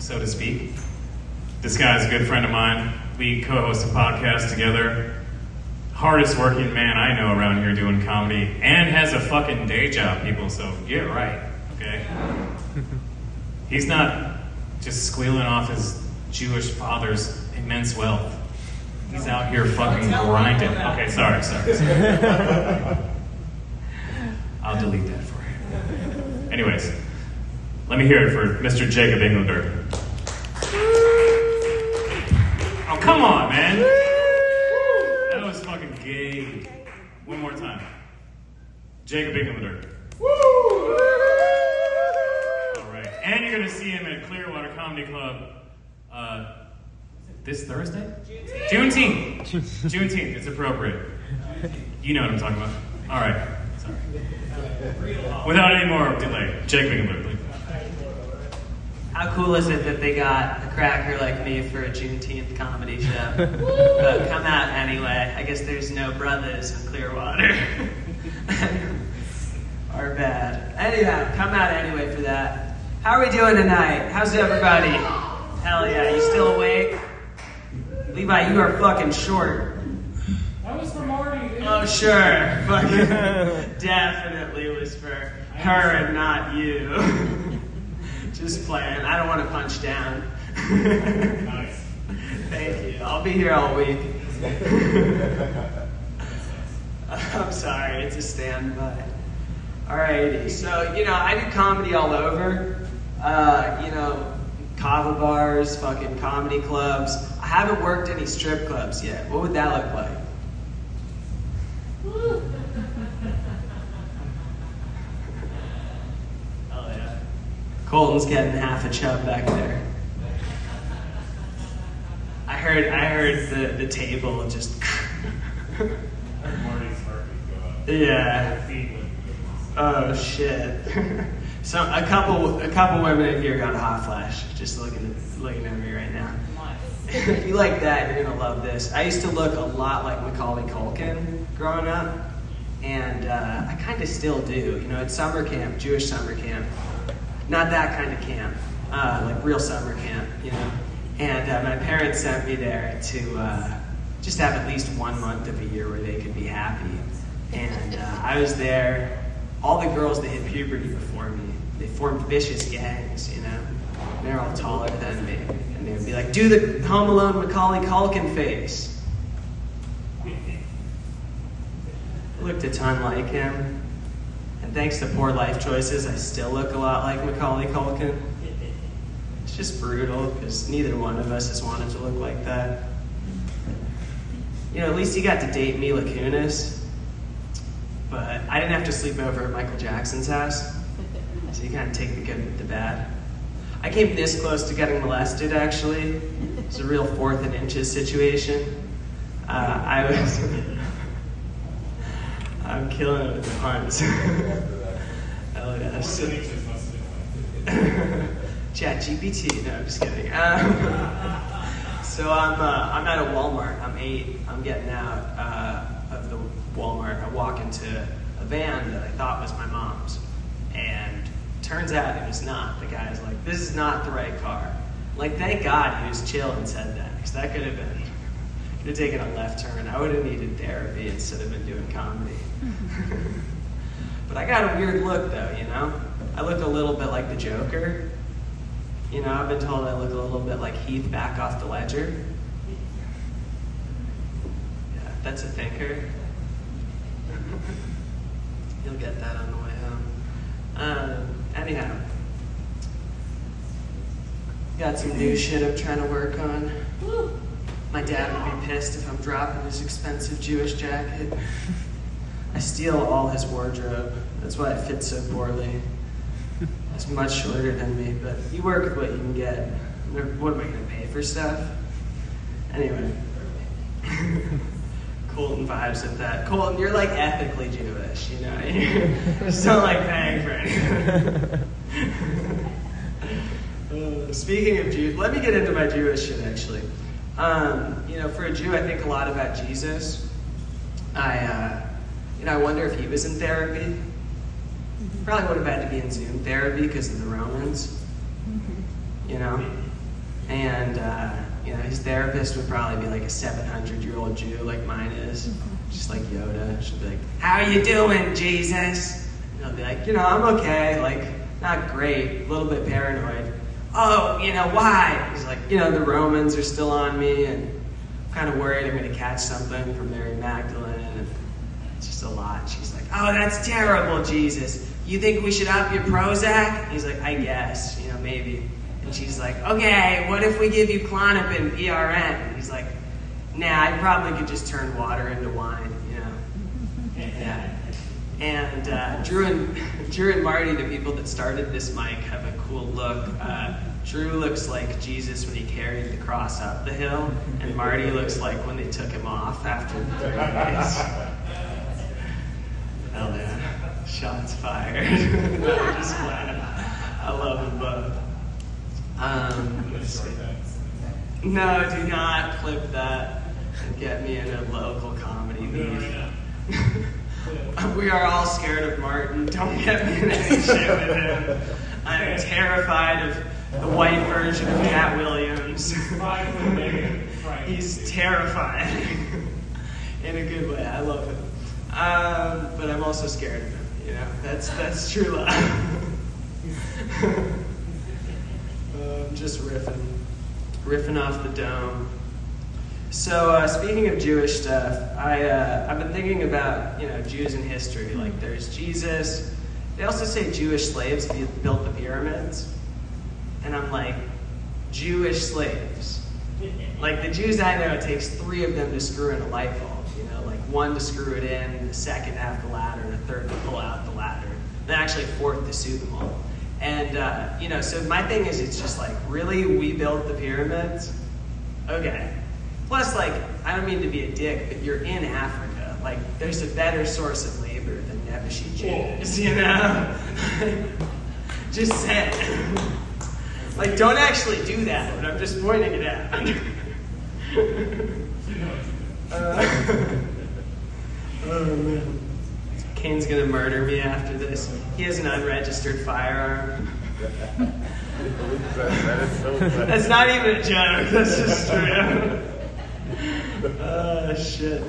so to speak. This guy's a good friend of mine. We co-host a podcast together. Hardest working man I know around here doing comedy, and has a fucking day job, people, so get right, okay? He's not just squealing off his Jewish father's immense wealth. He's out here fucking grinding. Okay, sorry. I'll delete that for you. Anyways, let me hear it for Mr. Jacob Englander. Oh, come on, man. That was fucking gay. One more time. Jacob Englander. All right. And you're going to see him at Clearwater Comedy Club this Thursday? Juneteenth. Juneteenth. It's appropriate. You know what I'm talking about. All right. Sorry. Without any more delay, Jacob Englander, please. How cool is it that they got a cracker like me for a Juneteenth comedy show? But come out anyway. I guess there's no brothers in Clearwater. Are bad. Anyhow, come out anyway for that. How are we doing tonight? How's everybody? Hell yeah, you still awake? Levi, you are fucking short. That was for Marty, dude. Oh, sure. Fucking definitely was for her and not you. Just playing. I don't want to punch down. Nice. Thank you. I'll be here all week. I'm sorry. It's a standby. Alrighty. So, I do comedy all over. Kava bars, fucking comedy clubs. I haven't worked any strip clubs yet. What would that look like? Oh, yeah. Colton's getting half a chub back there. I heard the table just. Marty's heart go up. Yeah. Oh shit. So a couple women in here got a hot flash just looking at me right now. If you like that, you're gonna love this. I used to look a lot like Macaulay Culkin growing up, and I kind of still do. At summer camp, Jewish summer camp, not that kind of camp, like real summer camp, And my parents sent me there to just have at least 1 month of a year where they could be happy. And I was there. All the girls that hit puberty before me, they formed vicious gangs, They're all taller than me. And they would be like, do the Home Alone Macaulay Culkin face. I looked a ton like him. And thanks to poor life choices, I still look a lot like Macaulay Culkin. It's just brutal, because neither one of us has wanted to look like that. At least you got to date Mila Kunis. But I didn't have to sleep over at Michael Jackson's house. So you kind of take the good with the bad. I came this close to getting molested, actually. It was a real 4th and inches situation. I'm killing it with the puns. Oh, yeah. ChatGPT. No, I'm just kidding. So I'm at a Walmart. I'm 8. I'm getting out of the Walmart. I walk into a van that I thought was my mom's, and turns out it was not. The guy's like, "This is not the right car." Like, thank God he was chill and said that, because that could have taken a left turn. I would have needed therapy instead of been doing comedy. But I got a weird look, though. I look a little bit like the Joker. I've been told I look a little bit like Heath back off the Ledger. Yeah, that's a thinker. You'll get that on the way home. Anyhow, got some new shit I'm trying to work on. My dad would be pissed if I'm dropping his expensive Jewish jacket. I steal all his wardrobe. That's why it fits so poorly. It's much shorter than me, but you work with what you can get. What am I going to pay for stuff? Anyway. Colton vibes with that. Colton, you're like ethically Jewish, You just don't like paying for anything. Speaking of Jews, let me get into my Jewish shit, actually. For a Jew, I think a lot about Jesus. I wonder if he was in therapy. Probably would have had to be in Zoom therapy because of the Romans. And, his therapist would probably be like a 700-year-old Jew like mine is. Just like Yoda. She'll be like, "How you doing, Jesus?" And he'll be like, "I'm okay. Like, not great. A little bit paranoid." "Oh, why?" He's like, "The Romans are still on me, and I'm kind of worried I'm going to catch something from Mary Magdalene." And it's just a lot. She's like, "Oh, that's terrible, Jesus. You think we should up your Prozac?" And he's like, "I guess, maybe." And she's like, "Okay, what if we give you Klonopin, PRN?" And he's like, "Nah, I probably could just turn water into wine, Yeah. And Drew and Marty, the people that started this mic, have a cool look. Drew looks like Jesus when he carried the cross up the hill, and Marty looks like when they took him off after 3 days. Hell yeah. Shots fired. No, just playing. I love them both. Let's see. No, do not clip that and get me in a local comedy beef. We are all scared of Martin. Don't get me in any shit with him. I'm terrified of the white version of Cat Williams. He's terrifying. In a good way. I love him. But I'm also scared of him. That's true love. Just riffing off the dome. So speaking of Jewish stuff, I've been thinking about Jews in history. Like there's Jesus. They also say Jewish slaves built the pyramids, and I'm like, Jewish slaves. Like the Jews I know, it takes 3 of them to screw in a light bulb. Like 1 to screw it in, the 2nd to have the ladder, the 3rd to pull out the ladder, then actually 4th to suit them all. And, so my thing is, it's just like, really, we built the pyramids? Okay. Plus, like, I don't mean to be a dick, but you're in Africa. Like, there's a better source of labor than Nebuchadnezzar Jews, Just saying. Like, don't actually do that, but I'm just pointing it out. Oh, man. Kane's gonna murder me after this. He has an unregistered firearm. That's not even a joke. That's just true. Shit.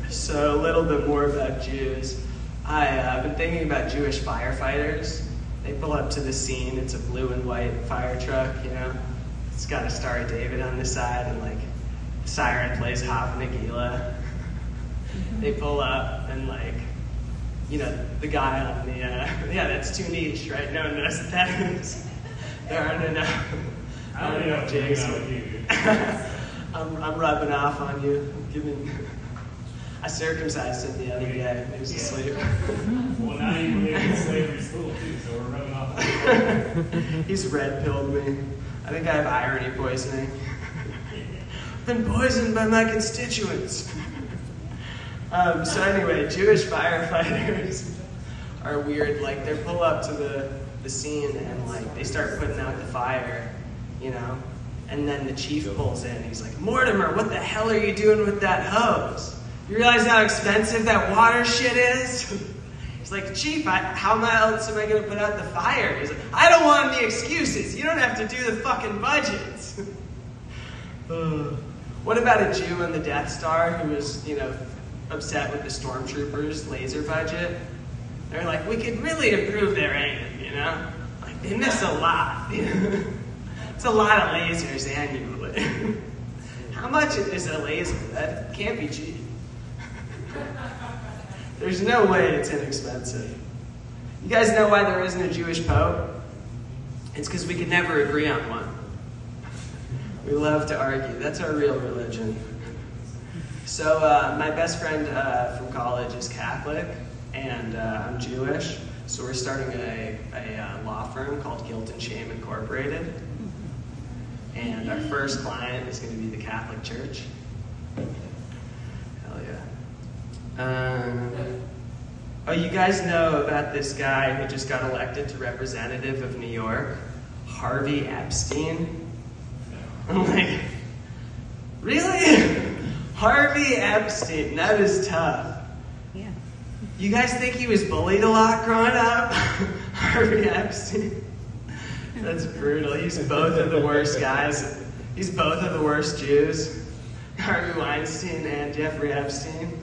So a little bit more about Jews. I've been thinking about Jewish firefighters. They pull up to the scene. It's a blue and white fire truck. It's got a Star of David on the side, and like the siren plays Hop Nagila. They pull up and like. The guy on the, that's too niche, right? No one knows what that is. There aren't enough. I don't know jigs. dude. I'm rubbing off on you. I circumcised him the other day. He was asleep. Well, now you believe in slavery school, too, so we're rubbing off. He's red-pilled me. I think I have irony poisoning. I've been poisoned by my constituents. So anyway, Jewish firefighters are weird. Like they pull up to the scene and like they start putting out the fire, and then the chief pulls in. He's like, "Mortimer, what the hell are you doing with that hose? You realize how expensive that water shit is?" He's like, "Chief, how else am I going to put out the fire?" He's like, "I don't want any excuses. You don't have to do the fucking budgets." What about a Jew on the Death Star who was, upset with the stormtroopers' laser budget? They're like, "We could really improve their aim, Like, they miss a lot. It's a lot of lasers annually. How much is a laser? That can't be cheap. There's no way it's inexpensive. You guys know why there isn't a Jewish pope? It's because we could never agree on one. We love to argue. That's our real religion. So my best friend from college is Catholic, and I'm Jewish. So we're starting a law firm called Guilt and Shame Incorporated. And our first client is going to be the Catholic Church. Hell yeah. Oh, you guys know about this guy who just got elected to representative of New York? Harvey Epstein? I'm like, really? Harvey Epstein, that is tough. Yeah. You guys think he was bullied a lot growing up? Harvey Epstein. That's brutal. He's both of the worst guys. He's both of the worst Jews. Harvey Weinstein and Jeffrey Epstein.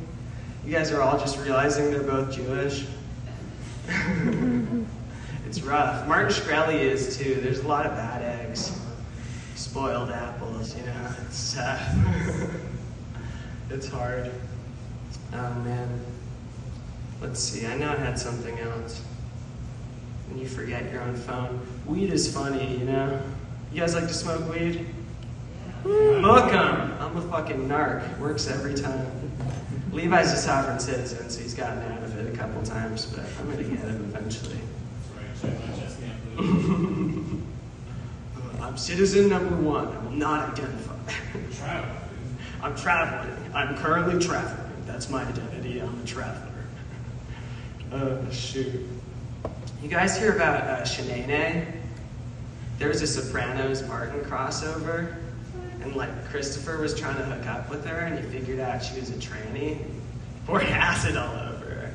You guys are all just realizing they're both Jewish. It's rough. Martin Shkreli is too. There's a lot of bad eggs. Spoiled apples, you know. It's tough. It's hard. Oh man. Let's see. I know I had something else. And you forget your own phone. Weed is funny, you know? You guys like to smoke weed? Book 'em. I'm a fucking narc. Works every time. Levi's a sovereign citizen, so he's gotten out of it a couple times, but I'm gonna get him eventually. I'm citizen number 1. I will not identify. I'm traveling. I'm currently traveling. That's my identity. I'm a traveler. Shoot. You guys hear about Shanae? There was a Sopranos Martin crossover, and like Christopher was trying to hook up with her, and he figured out she was a tranny. Poured acid all over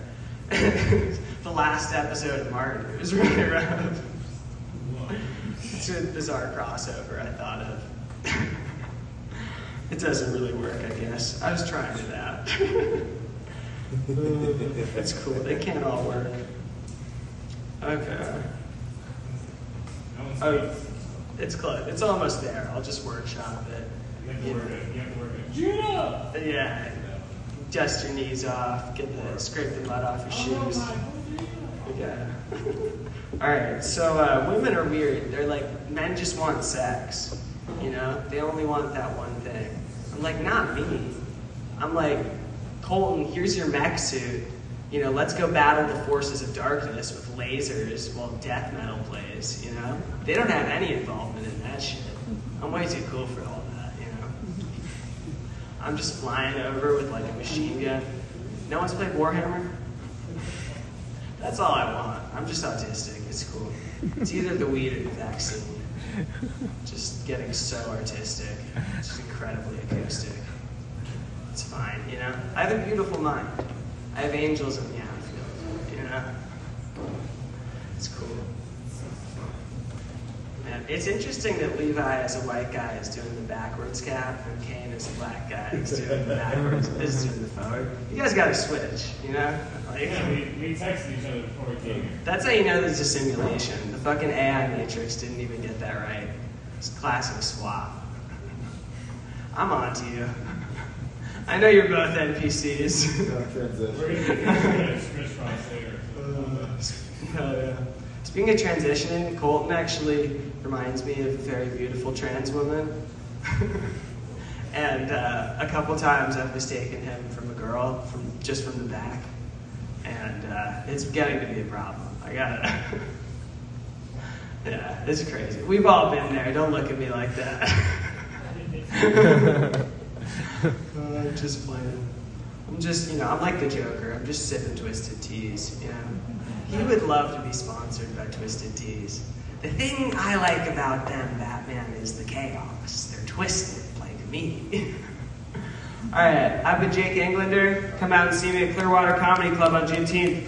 her. The last episode of Martin. It was really rough. It's a bizarre crossover I thought of. It doesn't really work, I guess. I was trying it out. It's cool. They can't all work. Okay. Oh, it's close. It's almost there. I'll just workshop it. You have to work it. You have to work it. Judah! Yeah. Dust your knees off. Scrape the mud off your shoes. Yeah. All right. So women are weird. They're like, men just want sex. You know, they only want that one thing. I'm like, not me. I'm like, Colton, here's your mech suit. You know, let's go battle the forces of darkness with lasers while death metal plays, you know? They don't have any involvement in that shit. I'm way too cool for all that, you know? I'm just flying over with like a machine gun. No one's played Warhammer? That's all I want. I'm just autistic. It's cool. It's either the weed or the vaccine. Just getting so artistic. Just incredibly acoustic. It's fine, you know? I have a beautiful mind. I have angels in the outfield, you know? It's cool. Man, it's interesting that Levi as a white guy is doing the backwards cap and Kane as a black guy is doing the backwards, is doing the forward. You guys gotta switch, you know? Like, Yeah, we texted each other before we came here. that's how you know there's a simulation. The fucking AI matrix didn't even get that right. It's a classic swap. I'm on to you. I know you're both NPCs. We're going to get crisscross later. Hell yeah. Speaking of transitioning, Colton actually reminds me of a very beautiful trans woman. And a couple times I've mistaken him from a girl just from the back. And it's getting to be a problem. I gotta... Yeah, it's crazy. We've all been there. Don't look at me like that. I'm just playing. I'm just, you know, I'm like the Joker. I'm just sipping Twisted Teas, you know. He would love to be sponsored by Twisted Teas. The thing I like about them, Batman, is the chaos. They're twisted, like me. All right, I've been Jake Englander. Come out and see me at Clearwater Comedy Club on Juneteenth.